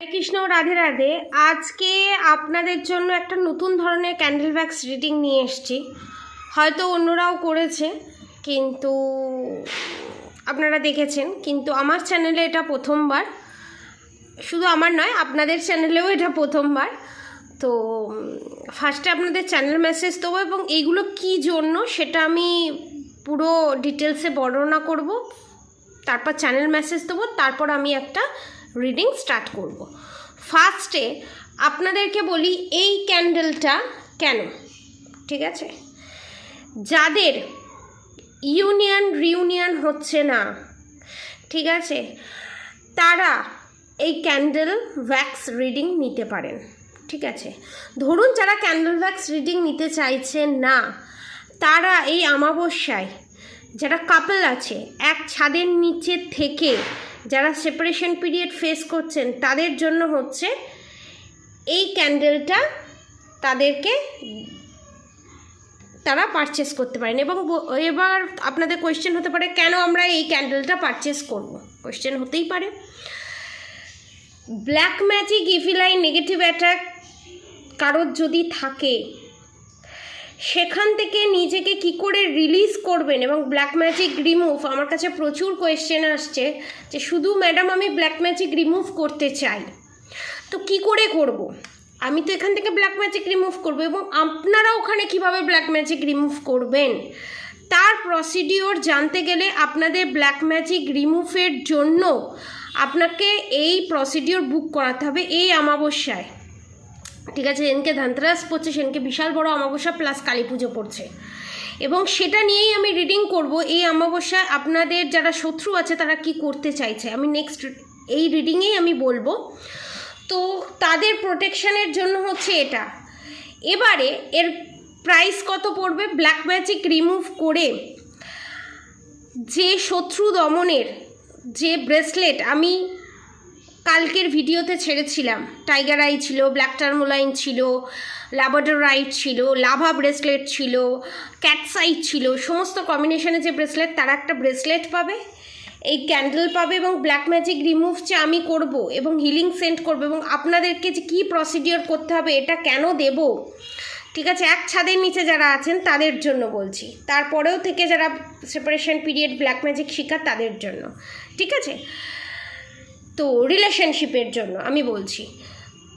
কৃষ্ণ রাধে রাধে। আজকে আপনাদের জন্য একটা নতুন ধরনের ক্যান্ডেল ভ্যাক্স রিডিং নিয়ে এসেছি। হয়তো অন্যরাও করেছে, কিন্তু আপনারা দেখেছেন, কিন্তু আমার চ্যানেলে এটা প্রথমবার। শুধু আমার নয়, আপনাদের চ্যানেলেও এটা প্রথমবার। তো ফার্স্টে আপনাদের চ্যানেল মেসেজ দেবো এবং এইগুলো কী জন্য সেটা আমি পুরো ডিটেলসে বর্ণনা করব। তারপর চ্যানেল মেসেজ দেবো, তারপর আমি একটা রিডিং স্টার্ট করব। ফার্স্টে আপনাদেরকে বলি এই ক্যান্ডেলটা কেন, ঠিক আছে? যাদের রিউনিয়ন হচ্ছে না, ঠিক আছে, তারা এই ক্যান্ডেল ভ্যাক্স রিডিং নিতে পারেন, ঠিক আছে? ধরুন যারা ক্যান্ডেল ভ্যাক্স রিডিং নিতে চাইছেন না, তারা এই অমাবস্যায় যারা কাপল আছে, এক ছাদের নিচে থেকে যারা সেপারেশন পিরিয়ড ফেস করছেন, তাদের জন্য হচ্ছে এই ক্যান্ডেলটা, তারা পারচেস করতে পারেন। এবং এবার আপনাদের কোয়েশ্চেন হতে পারে, কেন আমরা এই ক্যান্ডেলটা পারচেস করব? কোয়েশ্চেন হতেই পারে, black magic, evil I, negative attack কারোর যদি থাকে, সেখান থেকে নিজেকে কি করে রিলিজ করবেন এবং ব্ল্যাক ম্যাজিক রিমুভ। আমার কাছে প্রচুর কোয়েশ্চেন আসছে যে শুধু ম্যাডাম আমি ব্ল্যাক ম্যাজিক রিমুভ করতে চাই, তো কি করে করব? আমি তো এখান থেকে ব্ল্যাক ম্যাজিক রিমুভ করব, এবং আপনারা ওখানে কিভাবে ব্ল্যাক ম্যাজিক রিমুভ করবেন তার প্রসিডিওর জানতে গেলে আপনাদের ব্ল্যাক ম্যাজিক রিমুভের জন্য আপনাকে এই প্রসিডিওর বুক করাতে হবে এই অমাবস্যায়, ঠিক আছে? সেদিনকে ধনতেরাস পড়ছে, সেদিনকে বিশাল বড় অমাবস্যা প্লাস কালী পুজো পড়ছে, এবং সেটা নিয়েই আমি রিডিং করব। এই অমাবস্যায় আপনাদের যারা শত্রু আছে তারা কি করতে চাইছে, আমি নেক্সট এই রিডিংয়েই আমি বলবো। তো তাদের প্রোটেকশানের জন্য হচ্ছে এটা। এবারে এর প্রাইস কত পড়বে? ব্ল্যাক ম্যাজিক রিমুভ করে যে শত্রু দমনের যে ব্রেসলেট আমি কালকের ভিডিওতে ছেড়েছিলাম, টাইগার আই ছিল, ব্ল্যাক টার্মোলাইন ছিল, ল্যাবডোরাইট ছিল, লাভা ব্রেসলেট ছিল, ক্যাটসাইট ছিল, সমস্ত কম্বিনেশনে যে ব্রেসলেট, তারা একটা ব্রেসলেট পাবে, এই ক্যান্ডেল পাবে, এবং ব্ল্যাক ম্যাজিক রিমুভ যে আমি করব এবং হিলিং সেন্ড করব, এবং আপনাদেরকে যে কী প্রসিডিওর করতে হবে, এটা কেন দেব, ঠিক আছে? এক ছাদের নিচে যারা আছেন তাদের জন্য বলছি, তারপরেও থেকে যারা সেপারেশন পিরিয়ড ব্ল্যাক ম্যাজিক শিকার তাদের জন্য, ঠিক আছে? তো রিলেশনশিপের জন্য আমি বলছি।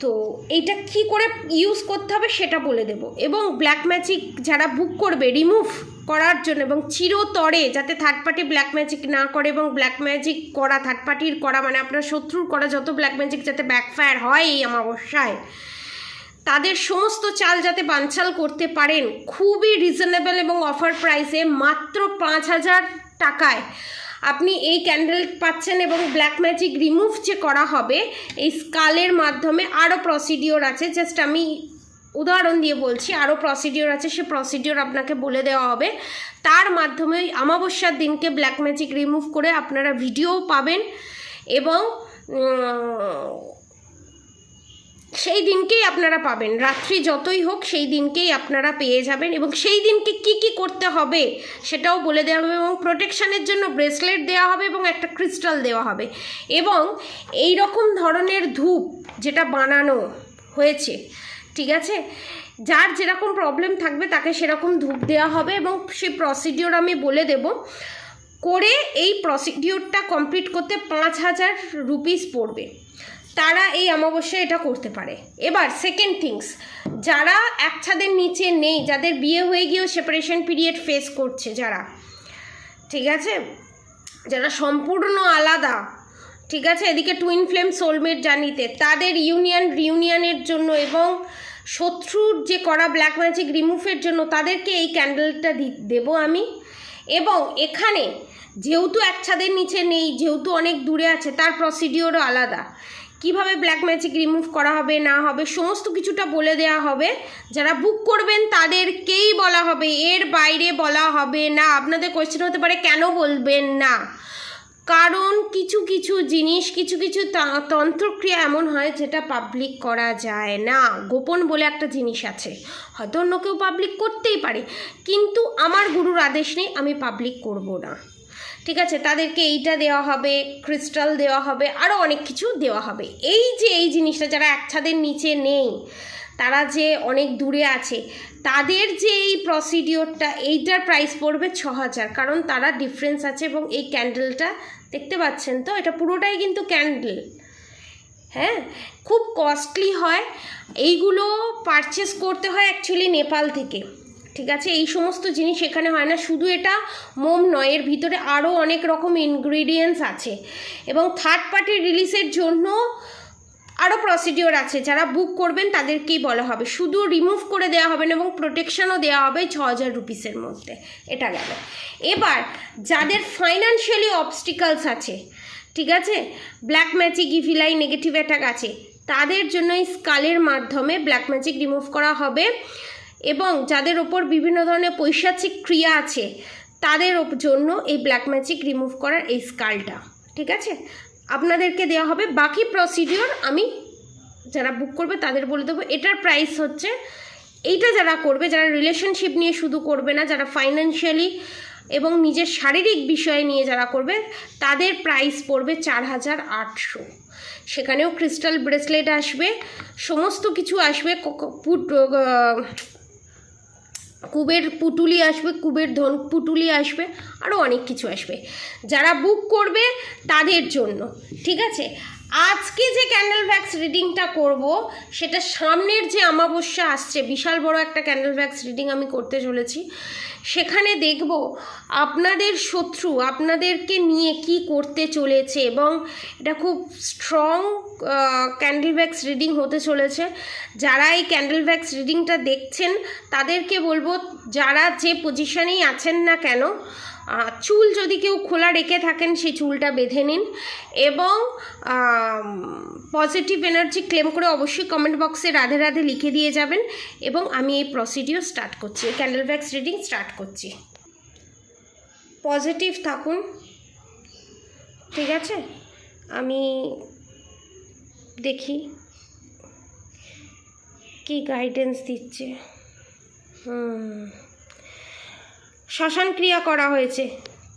তো এইটা কি করে ইউজ করতে হবে সেটা বলে দেব, এবং ব্ল্যাক ম্যাজিক যারা বুক করবে রিমুভ করার জন্য, এবং চিরতরে যাতে থার্ড পার্টি ব্ল্যাক ম্যাজিক না করে, এবং ব্ল্যাক ম্যাজিক করা, থার্ড পার্টির করা মানে আপনার শত্রুর করা যত ব্ল্যাক ম্যাজিক যাতে ব্যাকফায়ার হয় এই অমাবস্যায়, তাদের সমস্ত চাল যাতে বানচাল করতে পারেন, খুবই রিজনেবল এবং অফার প্রাইসে মাত্র 5,000 টাকায় আপনি এই ক্যান্ডেল পাচ্ছেন। এবং ব্ল্যাক ম্যাজিক রিমুভ যে করা হবে এই স্কালের মাধ্যমে, আরও প্রসিডিওর আছে, জাস্ট আমি উদাহরণ দিয়ে বলছি, আরও প্রসিডিওর আছে, সে প্রসিডিওর আপনাকে বলে দেওয়া হবে। তার মাধ্যমে অমাবস্যার দিনকে ব্ল্যাক ম্যাজিক রিমুভ করে আপনারা ভিডিও পাবেন, এবং সেই দিনকেই আপনারা পাবেন, রাত্রি যতই হোক সেই দিনকেই আপনারা পেয়ে যাবেন, এবং সেই দিনকে কি কি করতে হবে সেটাও বলে দেওয়া হবে, এবং প্রোটেকশানের জন্য ব্রেসলেট দেওয়া হবে এবং একটা ক্রিস্টাল দেওয়া হবে, এবং এই রকম ধরনের ধূপ যেটা বানানো হয়েছে, ঠিক আছে, যার যেরকম প্রবলেম থাকবে তাকে সেরকম ধূপ দেওয়া হবে, এবং সেই প্রসিডিওর আমি বলে দেব। করে এই প্রসিডিওরটা কমপ্লিট করতে 5,000 রুপিস পড়বে, তারা এই অমাবস্যায় এটা করতে পারে। এবার সেকেন্ড থিংস, যারা এক ছাদের নিচে নেই, যাদের বিয়ে হয়ে গিয়েও সেপারেশন পিরিয়ড ফেস করছে যারা, ঠিক আছে, যারা সম্পূর্ণ আলাদা, ঠিক আছে, এদিকে টুইন ফ্লেম সোলমেট জানিতে, তাদের রিউনিয়নের জন্য এবং শত্রুর যে করা ব্ল্যাক ম্যাজিক রিমুভের জন্য তাদেরকে এই ক্যান্ডেলটা দেব আমি। এবং এখানে যেহেতু এক ছাদের নিচে নেই, যেহেতু অনেক দূরে আছে, তার প্রসিডিওরও আলাদা, কিভাবে ব্ল্যাক ম্যাজিক রিমুভ করা হবে না হবে সমস্ত কিছুটা বলে দেওয়া হবে। যারা বুক করবেন তাদেরকেই বলা হবে, এর বাইরে বলা হবে না। আপনাদের কোয়েশ্চেন হতে পারে কেন বলবেন না, কারণ কিছু কিছু জিনিস, কিছু কিছু তন্ত্রক্রিয়া এমন হয় যেটা পাবলিক করা যায় না, গোপন বলে একটা জিনিস আছে, হয়তো অন্য কেউ পাবলিক করতেই পারে, কিন্তু আমার গুরুর আদেশ নেই, আমি পাবলিক করব না, ঠিক আছে, তাদেরকে এইটা দেওয়া হবে, ক্রিস্টাল দেওয়া হবে, আরও অনেক কিছু দেওয়া হবে। এই জিনিসটা যারা এক ছাদের নিচে নেই, তারা যে অনেক দূরে আছে, তাদের যে এই প্রসিডিওরটা, এইটার প্রাইস পড়বে 6000, কারণ তারা ডিফারেন্স আছে। এবং এই ক্যান্ডেলটা দেখতে পাচ্ছেন তো, এটা পুরোটাই কিন্তু ক্যান্ডেল, হ্যাঁ, খুব কস্টলি হয়। এইগুলো পারচেস করতে হয় অ্যাকচুয়ালি নেপাল থেকে, ঠিক আছে। এই সমস্ত জিনিস এখানে হয় না। শুধু এটা মোম নয়, এর ভিতরে আরও অনেক রকম ইনগ্রিডিয়েন্টস আছে। এবং থার্ড পার্টি রিলিজের জন্য আরও প্রসিডিওর আছে। যারা বুক করবেন তাদেরকেই বলা হবে, শুধু রিমুভ করে দেওয়া হবে না, এবং প্রোটেকশনও দেওয়া হবে 6000 রুপিসের মধ্যে। এটা গেল। এবার যাদের ফাইন্যান্সিয়ালি অবস্টিকালস আছে, ঠিক আছে, black magic, evil I, negative attack আছে, তাদের জন্য এই স্কালের মাধ্যমে ব্ল্যাক ম্যাজিক রিমুভ করা হবে। এবং যাদের ওপর বিভিন্ন ধরনের পৈশাচিক ক্রিয়া আছে, তাদের জন্য এই ব্ল্যাক ম্যাজিক রিমুভ করার এই স্কালটা, ঠিক আছে, আপনাদেরকে দেওয়া হবে। বাকি প্রসিডিওর আমি যারা বুক করবে তাদের বলে দেবো। এটার প্রাইস হচ্ছে, এইটা যারা করবে, যারা রিলেশনশিপ নিয়ে শুধু করবে না, যারা ফাইন্যান্সিয়ালি এবং নিজের শারীরিক বিষয় নিয়ে যারা করবে, তাদের প্রাইস পড়বে 4800। সেখানেও ক্রিস্টাল ব্রেসলেট আসবে, সমস্ত কিছু আসবে, কুবের পুটুলি আসবে, কুবের ধন পুটুলি আসবে, আরও অনেক কিছু আসবে যারা বুক করবে তাদের জন্য, ঠিক আছে। আজকে যে ক্যান্ডেল ভ্যাক্স রিডিংটা করব, সেটা সামনের যে অমাবস্যা আসছে, বিশাল বড় একটা ক্যান্ডেল ভ্যাক্স রিডিং আমি করতে চলেছি। সেখানে দেখব আপনাদের শত্রু আপনাদেরকে নিয়ে কি করতে চলেছে, এবং এটা খুব স্ট্রং ক্যান্ডেল ভ্যাক্স রিডিং হতে চলেছে। যারা এই ক্যান্ডেল ভ্যাক্স রিডিংটা দেখছেন তাদেরকে বলবো, যারা যে পজিশনেই আছেন না কেন, চুল যদি কেউ খোলা রেখে থাকেন সেই চুলটা বেঁধে নিন, এবং পজিটিভ এনার্জি ক্লেম করে অবশ্যই কমেন্ট বক্সে রাধে রাধে লিখে দিয়ে যাবেন। এবং আমি এই প্রসিডিওর স্টার্ট করছি, এই ক্যান্ডেল ভ্যাক্স রিডিং স্টার্ট করছি। পজিটিভ থাকুন, ঠিক আছে। আমি দেখি কি গাইডেন্স দিচ্ছে। শ্মশান ক্রিয়া করা হয়েছে,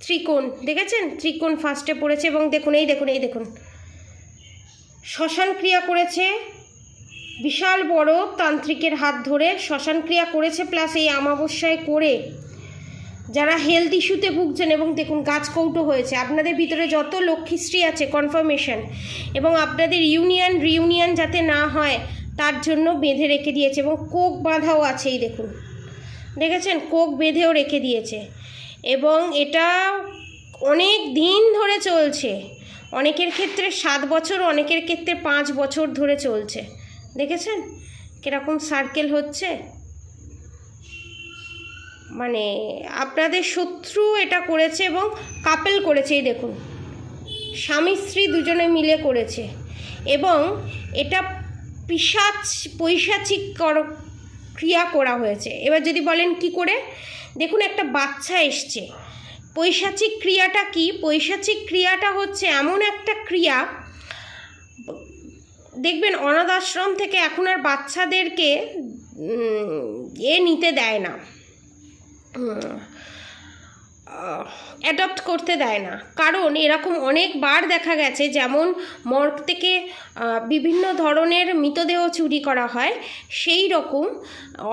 ত্রিকোণ দেখেছেন, ত্রিকোণ ফার্স্টে পড়েছে। এবং দেখুন, এই দেখুন শ্মশান ক্রিয়া করেছে, বিশাল বড় তান্ত্রিকের হাত ধরে শ্মশান ক্রিয়া করেছে, প্লাস এই অমাবস্যায় করে যারা হেলথ ইস্যুতে ভুগছেন। এবং দেখুন গাছ কৌটো হয়েছে। আপনাদের ভিতরে যত লক্ষ্মীশ্রী আছে কনফার্মেশন, এবং আপনাদের রিউনিয়ন যাতে না হয় তার জন্য বেঁধে রেখে দিয়েছে। এবং কোক বাঁধাও আছে, এই দেখুন, দেখেছেন, কোক বেঁধেও রেখে দিয়েছে। এবং এটা অনেক দিন ধরে চলছে, অনেকের ক্ষেত্রে 7 বছর, অনেকের ক্ষেত্রে 5 বছর ধরে চলছে। দেখেছেন কীরকম সার্কেল হচ্ছে, মানে আপনাদের শত্রু এটা করেছে এবং কাপেল করেছে। এই দেখুন, স্বামী স্ত্রী দুজনে মিলে করেছে। এবং এটা পৈশাচিক ক্রিয়া করা হয়েছে। এবার যদি বলেন কি করে, দেখুন একটা বাচ্চা এসছে। পৈশাচিক ক্রিয়াটা কি? পৈশাচিক ক্রিয়াটা হচ্ছে এমন একটা ক্রিয়া, দেখবেন অনাথ আশ্রম থেকে এখন আর বাচ্চাদেরকে নিতে দেয় না, অ্যাডপ্ট করতে দেয় না। কারণ এরকম অনেকবার দেখা গেছে, যেমন মর্গ থেকে বিভিন্ন ধরনের মৃতদেহ চুরি করা হয়, সেই রকম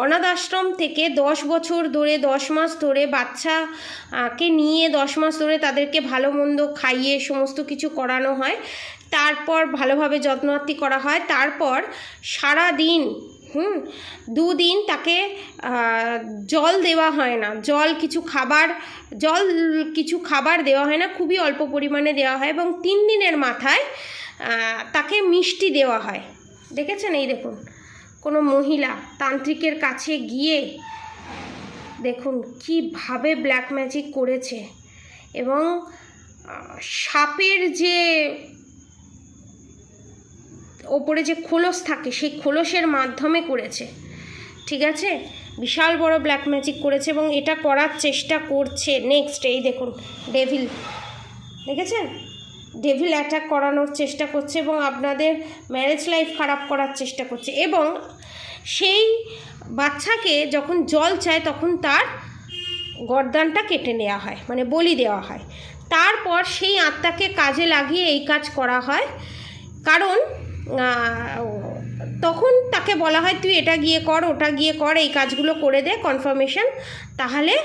অনাথ আশ্রম থেকে 10 বছর ধরে, 10 মাস ধরে বাচ্চাকে নিয়ে 10 মাস ধরে তাদেরকে ভালো মন্দ খাইয়ে সমস্ত কিছু করানো হয়। তারপর ভালোভাবে যত্নআত্তি করা হয়। তারপর সারা দিন 2 দিন তাকে জল দেওয়া হয় না, জল কিছু খাবার দেওয়া হয় না, খুবই অল্প পরিমাণে দেওয়া হয়। এবং 3 দিনের মাথায় তাকে মিষ্টি দেওয়া হয়। দেখেছেন, এই দেখুন কোনো মহিলা তান্ত্রিকের কাছে গিয়ে দেখুন কীভাবে ব্ল্যাক ম্যাজিক করেছে। এবং সাপের যে ওপরে যে খোলস থাকে, সেই খোলসের মাধ্যমে করেছে, ঠিক আছে। বিশাল বড় ব্ল্যাক ম্যাজিক করেছে এবং এটা করার চেষ্টা করছে। নেক্সট এই দেখুন, ডেভিল, দেখেছেন, ডেভিল অ্যাটাক করানোর চেষ্টা করছে এবং আপনাদের ম্যারেজ লাইফ খারাপ করার চেষ্টা করছে। এবং সেই বাচ্চাকে যখন জল চায় তখন তার গর্দানটা কেটে নেওয়া হয়, মানে বলি দেওয়া হয়। তারপর সেই আত্মাকে কাজে লাগিয়ে এই কাজ করা হয়। কারণ তখন তাকে বলা হয় তুই এটা গিয়ে কর, ওটা গিয়ে কর, এই কাজগুলো করে দে কনফার্মেশন, তাহলে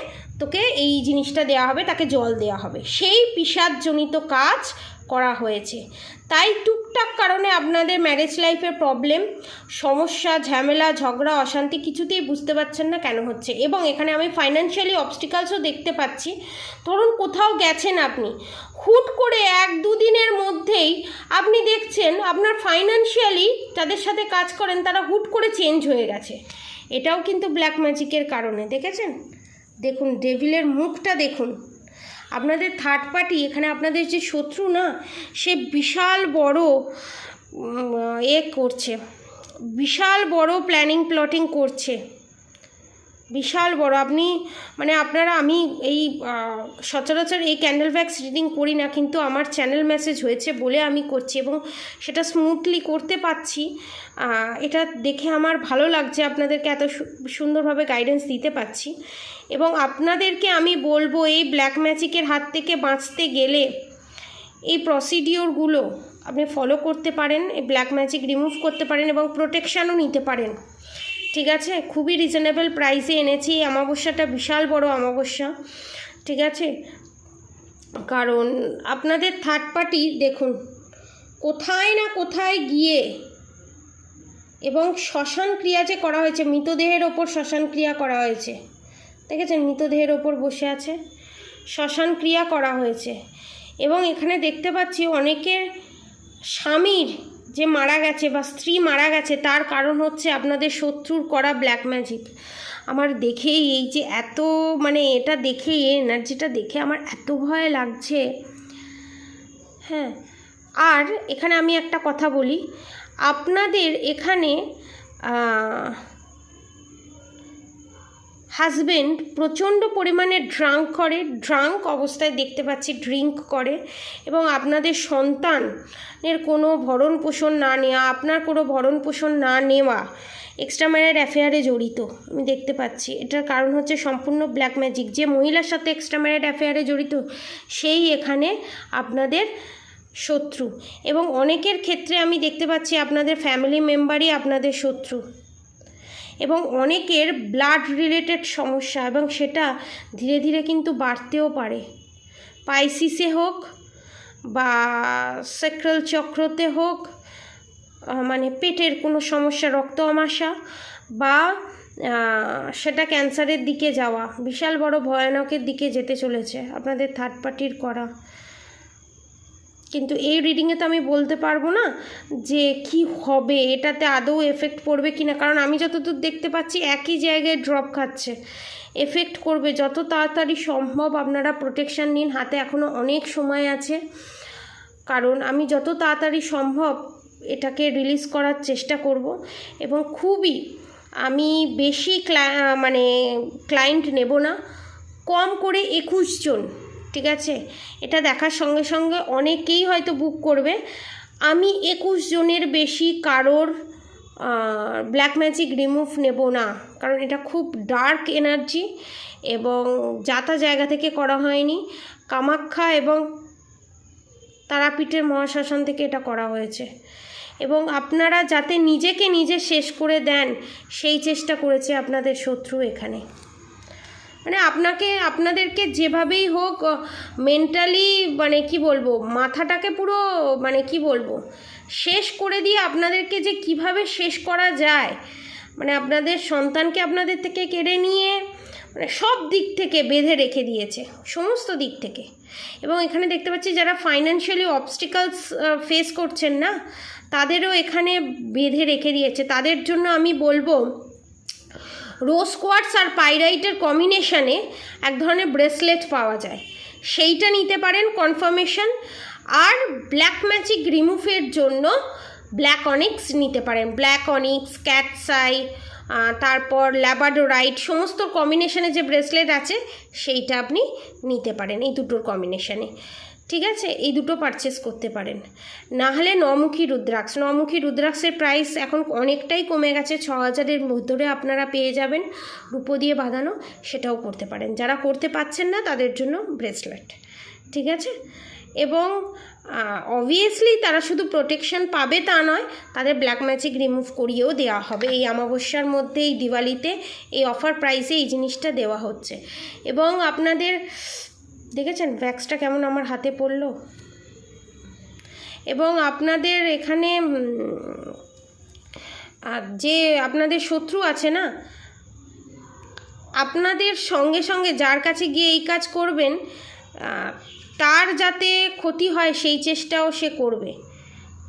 তোকে এই জিনিসটা দেওয়া হবে, তাকে জল দেওয়া হবে। সেই পিশাচজনিত কাজ করা হয়েছে। তাই টুকটাক কারণে আপনাদের ম্যারেজ লাইফের প্রবলেম, সমস্যা, ঝামেলা, ঝগড়া, অশান্তি কিছুতেই বুঝতে পারছেন না কেন হচ্ছে। এবং এখানে আমি ফাইন্যান্সিয়ালি অবস্টিকালসও দেখতে পাচ্ছি। ধরুন কোথাও গেছেন আপনি, হুট করে 1-2 দিনের মধ্যেই আপনি দেখছেন আপনার ফাইন্যান্সিয়ালি যাদের সাথে কাজ করেন তারা হুট করে চেঞ্জ হয়ে গেছে। এটাও কিন্তু ব্ল্যাক ম্যাজিকের কারণে। দেখেছেন? দেখুন ডেভিলের মুখটা দেখুন। আপনাদের থার্ড পার্টি, এখানে আপনাদের যে শত্রু না, সে বিশাল বড় করছে, বিশাল বড় প্ল্যানিং প্লটিং করছে, বিশাল বড়। আপনি মানে আপনারা, আমি এই সচরাচর এই ক্যান্ডেল ভ্যাক্স রিডিং করি না, কিন্তু আমার চ্যানেল মেসেজ হয়েছে বলে আমি করছি এবং সেটা স্মুথলি করতে পারছি। এটা দেখে আমার ভালো লাগছে, আপনাদেরকে এত সুন্দরভাবে গাইডেন্স দিতে পারছি। এবং আপনাদেরকে আমি বলবো এই ব্ল্যাক ম্যাজিকের হাত থেকে বাঁচতে গেলে এই প্রসিডিওরগুলো আপনি ফলো করতে পারেন, এই ব্ল্যাক ম্যাজিক রিমুভ করতে পারেন এবং প্রোটেকশানও নিতে পারেন। ঠিক আছে? খুবই রিজনেবল প্রাইসে এনেছি। এই অমাবস্যাটা বিশাল বড় অমাবস্যা। ঠিক আছে? কারণ আপনাদের থার্ড পার্টি দেখুন কোথায় না কোথায় গিয়ে, এবং শ্মশান ক্রিয়া যে করা হয়েছে, মৃতদেহের ওপর শ্মশান ক্রিয়া করা হয়েছে। দেখেছেন? মৃতদেহের ওপর বসে আছে, শ্মশান ক্রিয়া করা হয়েছে। এবং এখানে দেখতে পাচ্ছি অনেকের স্বামীর যে মারা গেছে বা স্ত্রী মারা গেছে, তার কারণ হচ্ছে আপনাদের শত্রুর করা ব্ল্যাক ম্যাজিক। আমার দেখেই এই যে এত মানে এটা দেখে এই এনার্জিটা দেখে আমার এত ভয় লাগছে। হ্যাঁ, আর এখানে আমি একটা কথা বলি, আপনাদের এখানে হাজবেন্ড প্রচণ্ড পরিমাণে ড্রাঙ্ক অবস্থায় দেখতে পাচ্ছি, ড্রিঙ্ক করে, এবং আপনাদের সন্তানের কোনো ভরণ পোষণ না নেওয়া, আপনার কোনো ভরণ পোষণ না নেওয়া, এক্সট্রা ম্যারিড অ্যাফেয়ারে জড়িত আমি দেখতে পাচ্ছি। এটার কারণ হচ্ছে সম্পূর্ণ ব্ল্যাক ম্যাজিক। যে মহিলার সাথে এক্সট্রা ম্যারিড অ্যাফেয়ারে জড়িত সেই এখানে আপনাদের শত্রু। এবং অনেকের ক্ষেত্রে আমি দেখতে পাচ্ছি আপনাদের ফ্যামিলি মেম্বারই আপনাদের শত্রু, এবং অনেকের ব্লাড রিলেটেড সমস্যা, এবং সেটা ধীরে ধীরে কিন্তু বাড়তেও পারে। পাইসিসে হোক বা সেক্রাল চক্রতে হোক, মানে পেটের কোনো সমস্যা, রক্ত আমাশা, বা সেটা ক্যান্সারের দিকে যাওয়া, বিশাল বড় ভয়ানকের দিকে যেতে চলেছে আপনাদের থার্ড পার্টির করা। কিন্তু এই রিডিংয়ে তো আমি বলতে পারবো না যে কি হবে, এটাতে আদৌ এফেক্ট পড়বে কি না, কারণ আমি যতদূর দেখতে পাচ্ছি একই জায়গায় ড্রপ খাচ্ছে। এফেক্ট করবে, যত তাড়াতাড়ি সম্ভব আপনারা প্রোটেকশান নিন, হাতে এখনও অনেক সময় আছে। কারণ আমি যত তাড়াতাড়ি সম্ভব এটাকে রিলিজ করার চেষ্টা করব, এবং খুবই আমি বেশি ক্লায়েন্ট নেব না, কম করে 21 জন। ঠিক আছে? এটা দেখার সঙ্গে সঙ্গে অনেকেই হয়তো বুক করবে। আমি 21 জনের বেশি কারোর ব্ল্যাক ম্যাজিক রিমুভ নেব না, কারণ এটা খুব ডার্ক এনার্জি এবং যাতা জায়গা থেকে করা হয়নি। কামাখ্যা এবং তারাপীঠের মহাশ্মশান থেকে এটা করা হয়েছে, এবং আপনারা যাতে নিজেকে নিজে শেষ করে দেন সেই চেষ্টা করেছে আপনাদের শত্রু এখানে। মানে আপনাদেরকে যেভাবেই হোক মেন্টালি কি বলবো, মাথাটাকে পুরো শেষ করে দিয়ে আপনাদেরকে যে কিভাবে শেষ করা যায়, আপনাদের সন্তানকে আপনাদের থেকে কেড়ে নিয়ে সব দিক থেকে বেঁধে রেখে দিয়েছে, সমস্ত দিক থেকে। এবং এখানে দেখতে পাচ্ছি যারা ফাইন্যান্সিয়ালি অবস্টিকালস ফেস করছেন না, তাদেরও এখানে বেঁধে রেখে দিয়েছে। তাদের জন্য আমি বলবো রোজ কোয়ার্টস আর পাইরাইটের কম্বিনেশানে এক ধরনের ব্রেসলেট পাওয়া যায়, সেইটা নিতে পারেন কনফার্মেশন। আর ব্ল্যাক ম্যাজিক রিমুভের জন্য ব্ল্যাক অনিক্স নিতে পারেন, ব্ল্যাক অনিক্স, ক্যাটসাই, তারপর ল্যাবাডোরাইট, সমস্ত কম্বিনেশানে যে ব্রেসলেট আছে সেইটা আপনি নিতে পারেন এই দুটোর কম্বিনেশানে। ঠিক আছে? এই দুটো পারচেস করতে পারেন। না হলে নমুখী রুদ্রাক্ষের প্রাইস এখন অনেকটাই কমে গেছে, 6000-এর মধ্যে আপনারা পেয়ে যাবেন রূপো দিয়ে বাঁধানো, সেটাও করতে পারেন। যারা করতে পারছেন না তাদের জন্য ব্রেসলেট। ঠিক আছে? এবং অবভিয়াসলি তারা শুধু প্রোটেকশন পাবে তা নয়, তাদের ব্ল্যাক ম্যাজিক রিমুভ করিয়েও দেওয়া হবে। এই অমাবস্যার মধ্যে, এই দিওয়ালিতে, এই অফার প্রাইসে এই জিনিসটা দেওয়া হচ্ছে। এবং আপনাদের দেখেছেন ভ্যাক্সটা কেমন আমার হাতে পড়লো? এবং আপনাদের এখানে যে আপনাদের শত্রু আছে না, আপনাদের সঙ্গে সঙ্গে যার কাছে গিয়ে এই কাজ করবেন তার যাতে ক্ষতি হয় সেই চেষ্টাও সে করবে,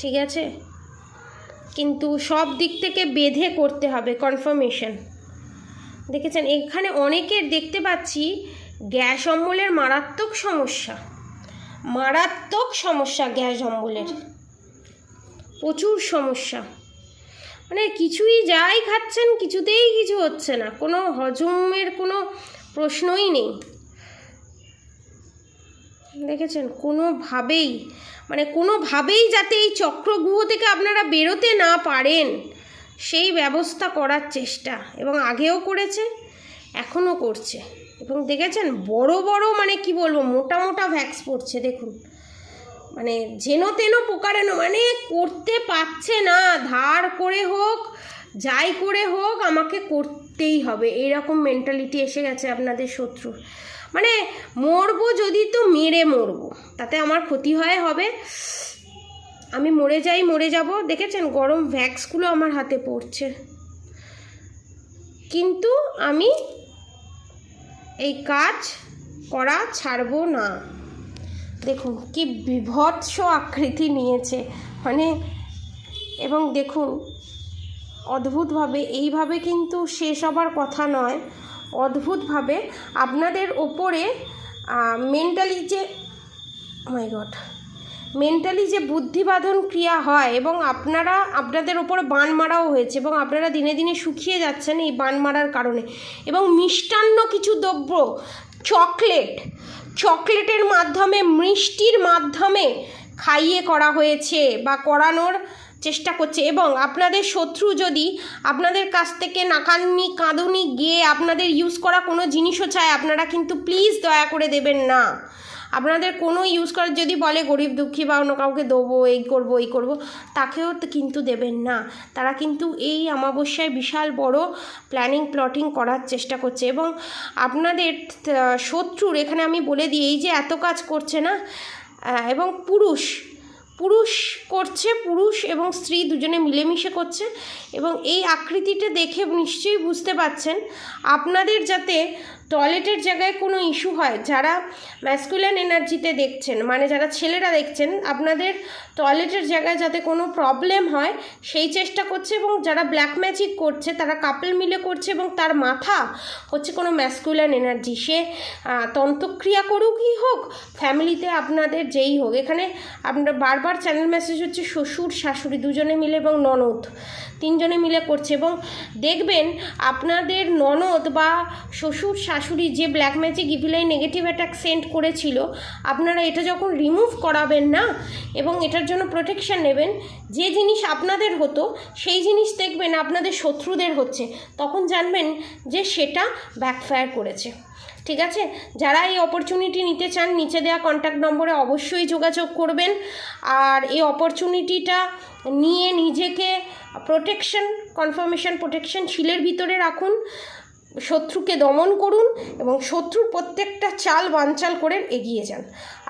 ঠিক আছে? কিন্তু সব দিক থেকে বেঁধে করতে হবে কনফার্মেশন। দেখেছেন এখানে অনেকের দেখতে পাচ্ছি গ্যাস অম্বলের মারাত্মক সমস্যা, গ্যাস অম্বলের প্রচুর সমস্যা। মানে কিছুই যাই খাচ্ছেন কিছুতেই কিছু হচ্ছে না, কোনো হজমের কোনো প্রশ্নই নেই। দেখেছেন কোনোভাবেই যাতে এই চক্রগুহ থেকে আপনারা বেরোতে না পারেন সেই ব্যবস্থা করার চেষ্টা, এবং আগেও করেছে, এখনও করছে। এবং দেখেছেন বড় বড় মানে কি বলবো, মোটা মোটা ভ্যাক্স পড়ছে দেখুন, মানে যেন তেন প্রকারেণ, মানে করতে পারছে না, ধার করে হোক যাই করে হোক আমাকে করতেই হবে, এইরকম মেন্টালিটি এসে গেছে আপনাদের শত্রুর। মানে মরবো যদি তো মেরে মরবো, তাতে আমার ক্ষতি হবে, আমি মরে যাব। দেখেছেন গরম ভ্যাক্সগুলো আমার হাতে পড়ছে, কিন্তু আমি এই কাজ করা ছাড়বো না। দেখুন কি বিভৎস আকৃতি নিয়েছে, মানে এবং দেখুন অদ্ভুতভাবে, এইভাবে কিন্তু শেষ হবার কথা নয়, অদ্ভুতভাবে আপনাদের ওপরে মেন্টালি যে বুদ্ধিবাদন ক্রিয়া হয়, এবং আপনাদের ওপরে বান মারাও হয়েছে, এবং আপনারা দিনে দিনে শুকিয়ে যাচ্ছেন এই বান মারার কারণে। এবং মিষ্টান্ন কিছু দ্রব্য, চকলেটের মাধ্যমে, মিষ্টির মাধ্যমে খাইয়ে করা হয়েছে বা করানোর চেষ্টা করছে। এবং আপনাদের শত্রু যদি আপনাদের কাছ থেকে নাকানি কাঁদুনি গিয়ে আপনাদের ইউজ করা কোনো জিনিসও চায়, আপনারা কিন্তু প্লিজ দয়া করে দেবেন না। আপনাদের কোনো ইউজ করার যদি বলে গরিব দুঃখী বা অন্য কাউকে দেবো, এই করবো, তাকেও কিন্তু দেবেন না। তারা কিন্তু এই অমাবস্যায় বিশাল বড় প্ল্যাটিং করার চেষ্টা করছে। এবং আপনাদের শত্রুর এখানে আমি বলে দিই, এই যে এত কাজ করছে না, এবং পুরুষ এবং স্ত্রী দুজনে মিলেমিশে করছে। এবং এই আকৃতিটা দেখে নিশ্চয়ই বুঝতে পারছেন আপনাদের যাতে টয়লেটের জায়গায় কোনো ইস্যু হয়, যারা ম্যাসকুলিন এনার্জিতে দেখছেন, মানে যারা ছেলেরা দেখছেন, আপনাদের টয়লেটের জায়গায় যাতে কোনো প্রবলেম হয় সেই চেষ্টা করছে। এবং যারা ব্ল্যাক ম্যাজিক করছে তারা কাপল মিলে করছে, এবং তার মাথা হচ্ছে কোনো ম্যাসকুলিন এনার্জি, সে তন্ত্রক্রিয়া করুকই হোক, ফ্যামিলিতে আপনাদের যেই হোক। এখানে আপনার বারবার চ্যানেল মেসেজ হচ্ছে শ্বশুর শাশুড়ি দুজনে মিলে এবং ননদ তিনজনে মিলে করছে। এবং দেখবেন আপনাদের ননদ বা শ্বশুর শাশুড়ি যে black magic evil eye negative attack send করেছিল, আপনারা এটা যখন রিমুভ করাবেন না এবং এটার জন্য প্রোটেকশন নেবেন, যে জিনিস আপনাদের হতো সেই জিনিস দেখবেন আপনাদের শত্রুদের হচ্ছে, তখন জানবেন যে সেটা ব্যাকফায়ার করেছে। ঠিক আছে, যারা এই অপরচুনিটি নিতে চান নিচে দেওয়া কন্ট্যাক্ট নম্বরে অবশ্যই যোগাযোগ করবেন। আর এই অপরচুনিটিটা নিয়ে নিজেকে প্রোটেকশন শিলের ভিতরে রাখুন, শত্রুকে দমন করুন এবং শত্রুর প্রত্যেকটা চাল বানচাল করে এগিয়ে যান।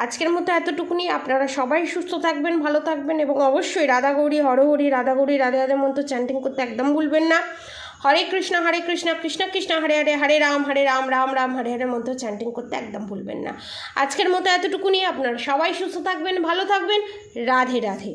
আজকের মতো এতটুকুনি। আপনারা সবাই সুস্থ থাকবেন, ভালো থাকবেন, এবং অবশ্যই রাধা গৌরী হরহরি, রাধা গৌরী রাধে রাধে মন্ত্র চ্যান্টিং করতে একদম ভুলবেন না। হরে কৃষ্ণ কৃষ্ণ কৃষ্ণ হরে হরে, হরে রাম রাম রাম হরে হরে মন্ত্র চ্যান্টিং করতে একদম ভুলবেন না। আজকের মতো এতটুকুনি। আপনারা সবাই সুস্থ থাকবেন, ভালো থাকবেন। রাধে রাধে।